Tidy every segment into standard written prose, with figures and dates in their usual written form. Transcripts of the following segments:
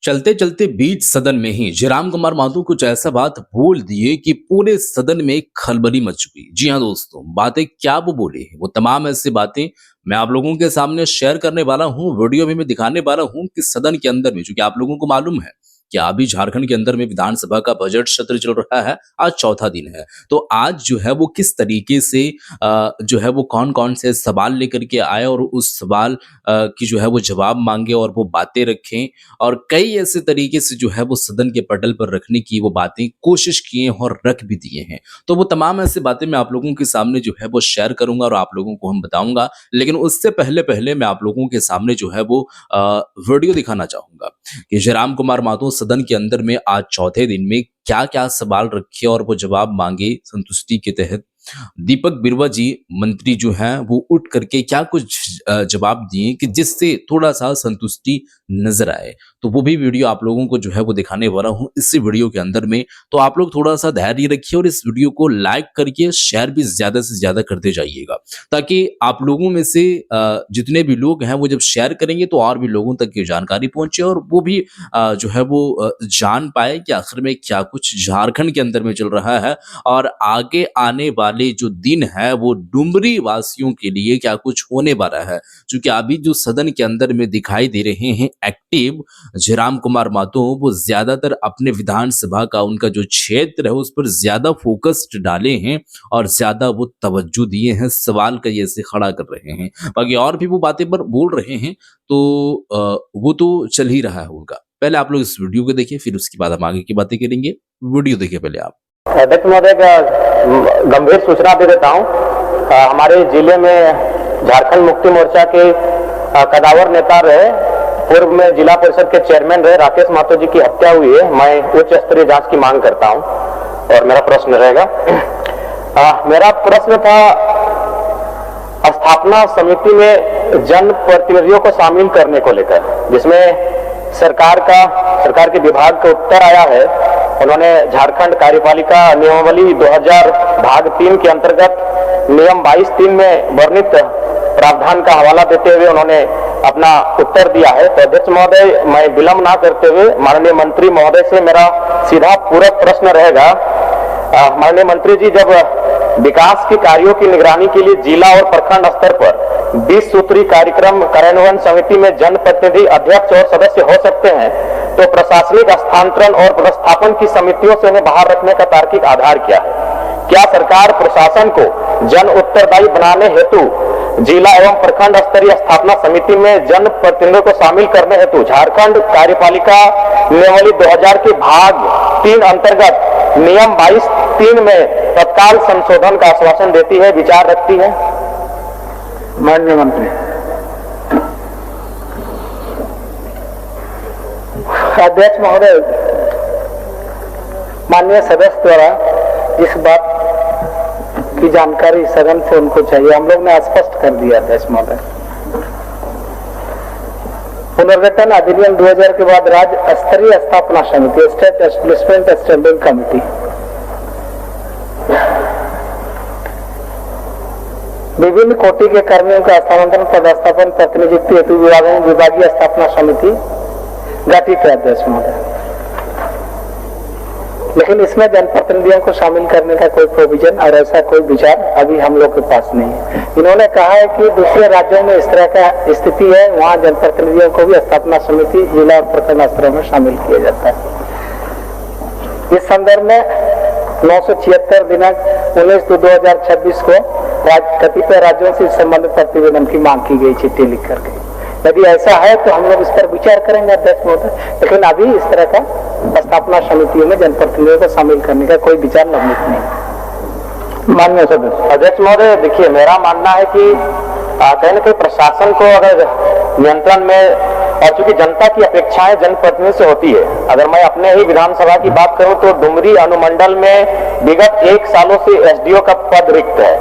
चलते चलते बीच सदन में ही जयराम कुमार माथुर कुछ ऐसा बात बोल दिए कि पूरे सदन में एक खलबली मच गई। जी हाँ दोस्तों, बातें क्या वो बोले, वो तमाम ऐसी बातें मैं आप लोगों के सामने शेयर करने वाला हूँ। वीडियो में मैं दिखाने वाला हूँ कि सदन के अंदर में, चूंकि आप लोगों को मालूम है कि अभी झारखंड के अंदर में विधानसभा का बजट सत्र चल रहा है। आज चौथा दिन है, तो आज जो है वो किस तरीके से जो है वो कौन कौन से सवाल लेकर के आए और उस सवाल की जो है वो जवाब मांगे और वो बातें रखें, और कई ऐसे तरीके से जो है वो सदन के पटल पर रखने की वो बातें कोशिश किए और रख भी दिए हैं। तो वो तमाम ऐसी बातें मैं आप लोगों के सामने जो है वो शेयर करूंगा और आप लोगों को हम बताऊंगा। लेकिन उससे पहले पहले मैं आप लोगों के सामने जो है वो वीडियो दिखाना चाहूंगा कि जयराम कुमार माथुर सदन के अंदर में आज चौथे दिन में क्या क्या सवाल रखे और वो जवाब मांगे संतुष्टि के तहत। दीपक बिरुवा जी मंत्री जो हैं वो उठ करके क्या कुछ जवाब दिए कि जिससे थोड़ा सा संतुष्टि नजर आए। तो वो भी वीडियो आप लोगों को जो है वो दिखाने वाला हूँ इसी वीडियो के अंदर में। तो आप लोग थोड़ा सा धैर्य रखिए और इस वीडियो को लाइक करके शेयर भी ज्यादा से ज्यादा करते जाइएगा, ताकि आप लोगों में से जितने भी लोग हैं वो जब शेयर करेंगे तो और भी लोगों तक ये जानकारी पहुंचे और वो भी जो है वो जान पाए कि आखिर में क्या कुछ झारखंड के अंदर में चल रहा है और आगे आने वाले जो दिन है वो डुमरी वासियों के लिए क्या कुछ होने वाला है। क्योंकि अभी जो सदन के अंदर में दिखाई दे रहे हैं एक्टिव जयराम कुमार माथुर, वो ज्यादातर अपने विधानसभा का उनका जो क्षेत्र है उस पर ज्यादा फोकस्ड डाले हैं और ज्यादा वो तवज्जो दिए हैं, सवाल का ये से खड़ा कर रहे हैं। बाकी और भी वो बातें पर बोल रहे हैं तो वो तो चल ही रहा है उनका। पहले आप लोग इस वीडियो को देखिए, फिर उसके बाद हम आगे की बातें करेंगे। वीडियो देखिए पहले आप। अध्यक्ष महोदय का गंभीर सूचना दे देता हूँ। हमारे जिले में झारखंड मुक्ति मोर्चा के कदावर नेता रहे, पूर्व में जिला परिषद के चेयरमैन रहे राकेश माथुर जी की हत्या हुई है। मैं उच्च स्तरीय जांच की मांग करता हूँ और मेरा प्रश्न रहेगा। मेरा प्रश्न था, स्थापना समिति में जन प्रतिनिधियों को शामिल करने को लेकर, जिसमें सरकार के विभाग का उत्तर आया है। उन्होंने झारखंड कार्यपालिका नियमावली 2000 भाग 3 के अंतर्गत नियम 22(3) में वर्णित प्रावधान का हवाला देते हुए उन्होंने अपना उत्तर दिया है। तो अध्यक्ष महोदय, मैं विलंब ना करते हुए माननीय मंत्री महोदय से मेरा सीधा पूरक प्रश्न रहेगा। माननीय मंत्री जी, जब विकास के कार्यों की निगरानी के लिए जिला और प्रखंड स्तर पर 20 सूत्री कार्यक्रम कार्यान्वयन समिति में जनप्रतिनिधि अध्यक्ष और सदस्य हो सकते हैं, तो प्रशासनिक हस्तांतरण और व्यवस्थापन की समितियों से उन्हें बाहर रखने का तार्किक आधार क्या है? क्या सरकार प्रशासन को जन उत्तरदायी बनाने हेतु जिला एवं प्रखंड स्तरीय स्थापना समिति में जन प्रतिनिधियों को शामिल करने हेतु झारखंड कार्यपालिका नियमावली 2000 के भाग 3 अंतर्गत नियम 22(3) में तत्काल संशोधन का आश्वासन देती है, विचार रखती है? माननीय मंत्री। अध्यक्ष महोदय, माननीय सदस्य द्वारा जिस बात की जानकारी सदन से उनको चाहिए, हम लोग ने स्पष्ट कर दिया। अध्यक्ष महोदय, पुनर्गठन अधिनियम 2000 के बाद राज्य स्तरीय स्थापना समिति, स्टेट एस्टेब्लिशमेंट स्टैंडिंग कमेटी, विभिन्न कोटि के कर्मियों का स्थानांतरण पदस्थापन प्रतिनिधित्व हेतु विभागों में विभागीय स्थापना समिति गठित है। अध्यक्ष महोदय, लेकिन इसमें जनप्रतिनिधियों को शामिल करने का कोई प्रोविजन और ऐसा कोई विचार अभी हम लोग के पास नहीं है। इन्होंने कहा है कि दूसरे राज्यों में इस तरह का स्थिति है, वहां जनप्रतिनिधियों को भी स्थापना समिति जिला और प्रखंड स्तरों में शामिल किया जाता है। इस संदर्भ में 976 दिनांक 19/2/2026 को कतिपय राज्यों से संबंधित प्रतिवेदन की मांग की गई, चिट्ठी लिख करके। यदि ऐसा है तो हम लोग इस पर विचार करेंगे अध्यक्ष महोदय, लेकिन अभी इस तरह का स्थापना समितियों में जनप्रतिनिधियों को शामिल करने का कोई विचार लंबित नहीं। माननीय सदस्य। अध्यक्ष महोदय, देखिए, मेरा मानना है कि कहीं न कहीं प्रशासन को अगर नियंत्रण में, और चूंकि जनता की अपेक्षाएं जनप्रतिनिधि से होती है, अगर मैं अपने ही विधानसभा की बात करूं तो डुमरी अनुमंडल में विगत 1 सालों से एसडीओ का पद रिक्त है,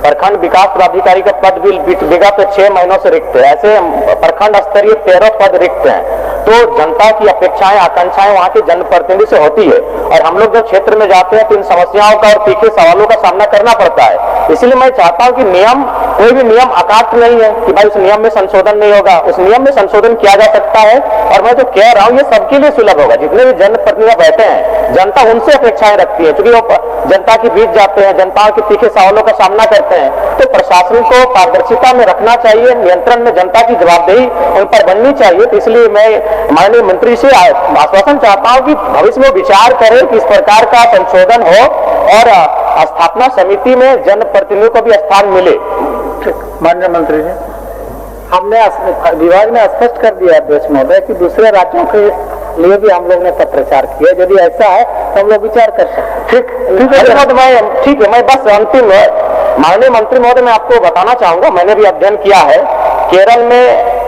प्रखंड विकास पदाधिकारी का पद भी विगत 6 महीनों से रिक्त है। ऐसे प्रखंड स्तरीय 13 पद रिक्त हैं। तो जनता की अपेक्षाएं आकांक्षाएं वहां के जनप्रतिनिधि से होती है, और हम लोग जब क्षेत्र में जाते हैं तो इन समस्याओं का और तीखे सवालों का सामना करना पड़ता है। इसलिए मैं चाहता हूं कि नियम, कोई भी नियम अकाट्य नहीं है कि भाई उस नियम में संशोधन नहीं होगा, उस नियम में संशोधन किया जा सकता है। और मैं जो कह रहा हूं ये सबके लिए सुलभ होगा, जितने भी जनप्रतिनिधि बैठे हैं, जनता उनसे अपेक्षाएं रखती है, क्योंकि वो जनता के बीच जाते हैं, जनता के तीखे सवालों का सामना करते हैं। तो प्रशासन को पारदर्शिता में रखना चाहिए, नियंत्रण में जनता की जवाबदेही उन पर बननी चाहिए। तो इसलिए मैं माननीय मंत्री से आश्वासन चाहता हूं कि भविष्य में विचार करें कि इस प्रकार का संशोधन हो और स्थापना समिति में जनप्रतिनिधियों को भी स्थान मिले। माननीय मंत्री जी, हमने विभाग ने स्पष्ट कर दिया अध्यक्ष महोदय कि दूसरे राज्यों के लिए भी हम लोग ने पत्राचार किया, यदि ऐसा है तो हम लोग विचार कर सकते हैं। ठीक है, मैं बस अंतिम माननीय मंत्री महोदय मैं आपको बताना चाहूंगा, मैंने भी अध्ययन किया है। केरल में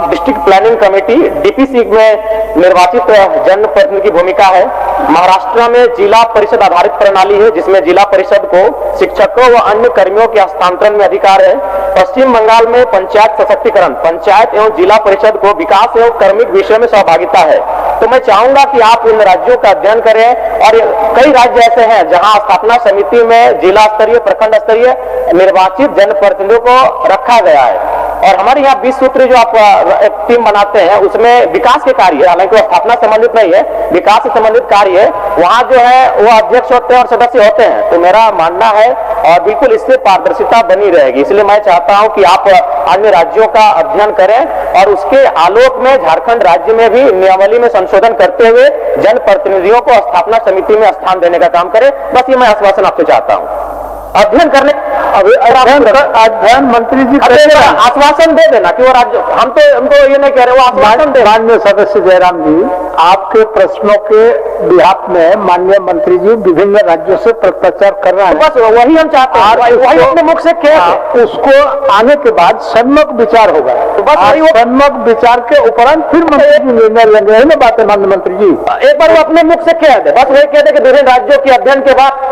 डिस्ट्रिक्ट प्लानिंग कमेटी डीपीसी में निर्वाचित जनप्रतिनिधि की भूमिका है। महाराष्ट्र में जिला परिषद आधारित प्रणाली है, जिसमें जिला परिषद को शिक्षकों व अन्य कर्मियों के हस्तांतरण में अधिकार है। पश्चिम बंगाल में पंचायत सशक्तिकरण, पंचायत एवं जिला परिषद को विकास एवं कार्मिक विषय में सहभागिता है। तो मैं चाहूंगा कि आप इन राज्यों का अध्ययन करें, और कई राज्य ऐसे हैं जहां स्थापना समिति में जिला स्तरीय, प्रखंड स्तरीय निर्वाचित जनप्रतिनिधियों को रखा गया है। और हमारे यहाँ 20 सूत्री जो आप एक टीम बनाते हैं उसमें विकास के कार्य, हालांकि वो स्थापना संबंधित नहीं है, विकास से संबंधित कार्य है, वहां जो है वो अध्यक्ष होते हैं और सदस्य होते हैं। तो मेरा मानना है और बिल्कुल इससे पारदर्शिता बनी रहेगी। इसलिए मैं चाहता हूं कि आप अन्य राज्यों का अध्ययन करें और उसके आलोक में झारखंड राज्य में भी नियमावली में संशोधन करते हुए जनप्रतिनिधियों को स्थापना समिति में स्थान देने का काम करें। बस ये मैं आश्वासन आपसे चाहता हूं। अध्ययन करने अध्ययन मंत्री जी आश्वासन दे देना कि वो राज्य, हमको ये नहीं कह रहे, वो आश्वासन दे। माननीय सदस्य जयराम जी, आपके प्रश्नों के बिहाफ में माननीय मंत्री जी विभिन्न राज्यों से पत्राचार कर रहे हैं। बस वही हम चाहते हैं, वही अपने मुख से कह, उसको आने के बाद सम्यक विचार होगा। तो बस वही सम्यक विचार के उपरांत फिर मंत्री जी निर्णय लेंगे, है ना बात है माननीय मंत्री जी? एक बार वो अपने मुख से कह दे, बस वही कह दे कि विभिन्न राज्यों के अध्ययन के बाद।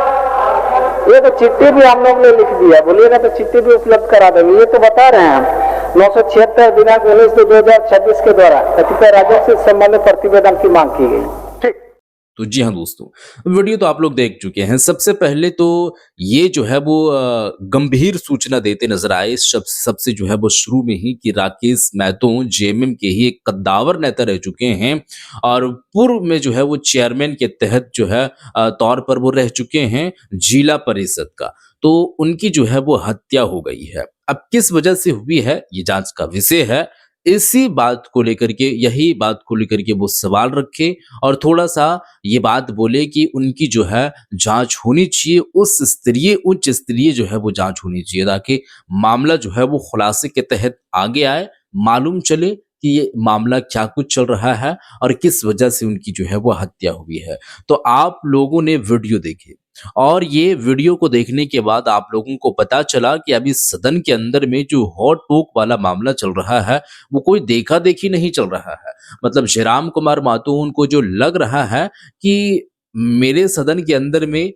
ये तो चिट्ठी भी हम लोग ने लिख दिया, बोलिएगा तो चिट्ठी भी उपलब्ध करा देंगे। ये तो बता रहे हैं हम 976 दिनांक 19/2026 के द्वारा कतिपय राज्यों से संबंधित प्रतिवेदन की मांग की गई। तो जी हाँ दोस्तों, वीडियो तो आप लोग देख चुके हैं। सबसे पहले तो ये जो है वो गंभीर सूचना देते नजर आए सबसे जो है वो शुरू में ही कि राकेश महतो जेएमएम के ही एक कद्दावर नेता रह चुके हैं और पूर्व में जो है वो चेयरमैन के तहत जो है तौर पर वो रह चुके हैं जिला परिषद का। तो उनकी जो है वो हत्या हो गई है। अब किस वजह से हुई है ये जांच का विषय है। इसी बात को लेकर के, यही बात को लेकर के वो सवाल रखे और थोड़ा सा ये बात बोले कि उनकी जो है जांच होनी चाहिए, उच्च स्तरीय जो है वो जांच होनी चाहिए, ताकि मामला जो है वो खुलासे के तहत आगे आए, मालूम चले कि ये मामला क्या कुछ चल रहा है और किस वजह से उनकी जो है वो हत्या हुई है। तो आप लोगों ने वीडियो देखे और ये वीडियो को देखने के बाद आप लोगों को पता चला कि अभी सदन के अंदर में जो हॉट टॉक वाला मामला चल रहा है वो कोई देखा देखी नहीं चल रहा है। मतलब जयराम कुमार महतो उनको जो लग रहा है कि मेरे सदन के अंदर में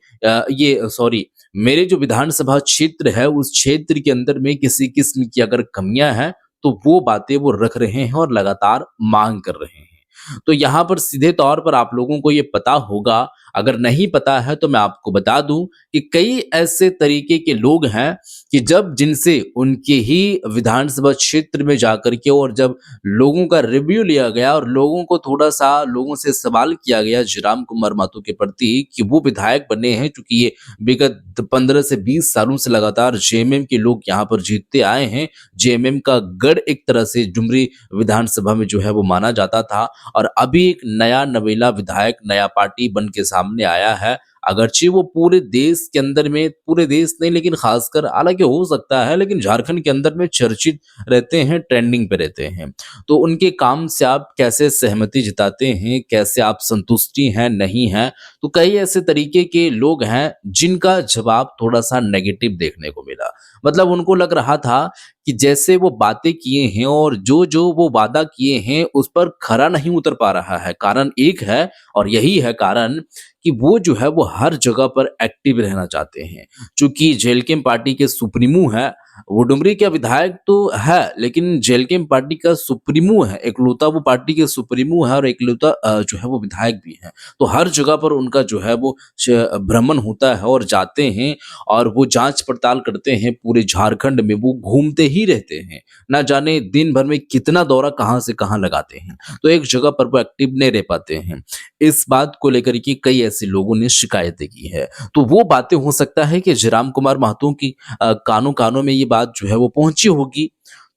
मेरे जो विधानसभा क्षेत्र है उस क्षेत्र के अंदर में किसी किस्म की अगर कमियां हैं तो वो बातें वो रख रहे हैं और लगातार मांग कर रहे हैं। तो यहाँ पर सीधे तौर पर आप लोगों को ये पता होगा, अगर नहीं पता है तो मैं आपको बता दूं कि कई ऐसे तरीके के लोग हैं कि जब जिनसे उनके ही विधानसभा क्षेत्र में जाकर के और जब लोगों का रिव्यू लिया गया और लोगों से सवाल किया गया जयराम कुमार महतो के प्रति कि वो विधायक बने हैं, क्योंकि ये विगत 15 से 20 सालों से लगातार जेएमएम के लोग यहाँ पर जीतते आए हैं। जेएमएम का गढ़ एक तरह से डुमरी विधानसभा में जो है वो माना जाता था और अभी एक नया नवेला विधायक नया पार्टी बन के सामने आया है। अगरचे वो पूरे देश के अंदर में, पूरे देश नहीं लेकिन खासकर, हालांकि हो सकता है लेकिन झारखंड के अंदर में चर्चित रहते हैं, ट्रेंडिंग पे रहते हैं। तो उनके काम से आप कैसे सहमति जताते हैं, कैसे आप संतुष्टि हैं नहीं हैं, तो कई ऐसे तरीके के लोग हैं जिनका जवाब थोड़ा सा नेगेटिव देखने को मिला। मतलब उनको लग रहा था कि जैसे वो बातें किए हैं और जो वो वादा किए हैं उस पर खरा नहीं उतर पा रहा है। कारण एक है और यही है कारण कि वो जो है वो हर जगह पर एक्टिव रहना चाहते हैं। चूंकि जेएलकेएम पार्टी के सुप्रीमो है वो डुमरी का विधायक तो है, लेकिन जेएलके पार्टी का सुप्रीमो है, इकलौता वो पार्टी के सुप्रीमो है और इकलौता जो है वो विधायक भी है। तो हर जगह पर उनका जो है वो भ्रमण होता है और जाते हैं और वो जांच पड़ताल करते हैं, पूरे झारखंड में वो घूमते ही रहते हैं। ना जाने दिन भर में कितना दौरा कहाँ से कहाँ लगाते हैं, तो एक जगह पर वो एक्टिव नहीं रह पाते हैं। इस बात को लेकर के कई ऐसे लोगों ने शिकायतें की है। तो वो बातें हो सकता है कि जयराम कुमार महतो की कानों कानों में ये बात जो है वो पहुंची होगी।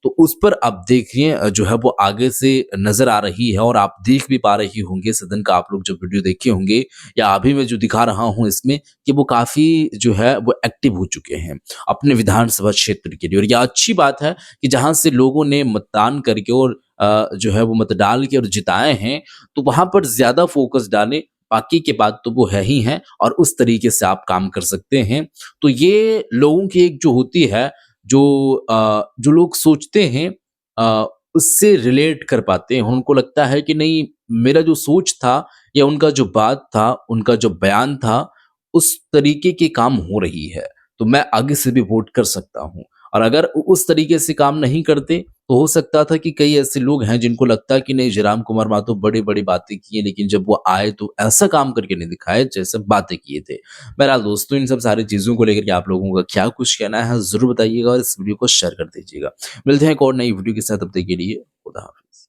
तो उस पर अब देखिए जो है वो आगे से नजर आ रही है और आप देख भी पा रही होंगे सदन का, आप लोग जब वीडियो देखे होंगे या अभी मैं जो दिखा रहा हूं इसमें, कि वो काफी जो है वो एक्टिव हो चुके हैं अपने विधानसभा क्षेत्र के लिए। और यह अच्छी बात है कि जहां से लोगों ने मतदान करके और जो है वो मत डाल के और जिताए हैं, तो वहां पर ज्यादा फोकस डालें। बाकी के बात तो वो है ही हैं और उस तरीके से आप काम कर सकते हैं। तो ये लोगों की एक जो होती है, जो लोग सोचते हैं अ, उससे रिलेट कर पाते हैं। उनको लगता है कि नहीं, मेरा जो सोच था या उनका जो बात था, उनका जो बयान था, उस तरीके के काम हो रही है, तो मैं आगे से भी वोट कर सकता हूँ। और अगर उस तरीके से काम नहीं करते, तो हो सकता था कि कई ऐसे लोग हैं जिनको लगता है कि नहीं, जयराम कुमार महतो बड़ी-बड़ी बातें की हैं, लेकिन जब वो आए तो ऐसा काम करके नहीं दिखाए जैसे बातें किए थे। बहरहाल दोस्तों, इन सब सारी चीज़ों को लेकर के आप लोगों का क्या कुछ कहना है ज़रूर बताइएगा और इस वीडियो को शेयर कर दीजिएगा। मिलते हैं एक और नई वीडियो के साथ, तब तक के लिए खुदा हाफ़िज़।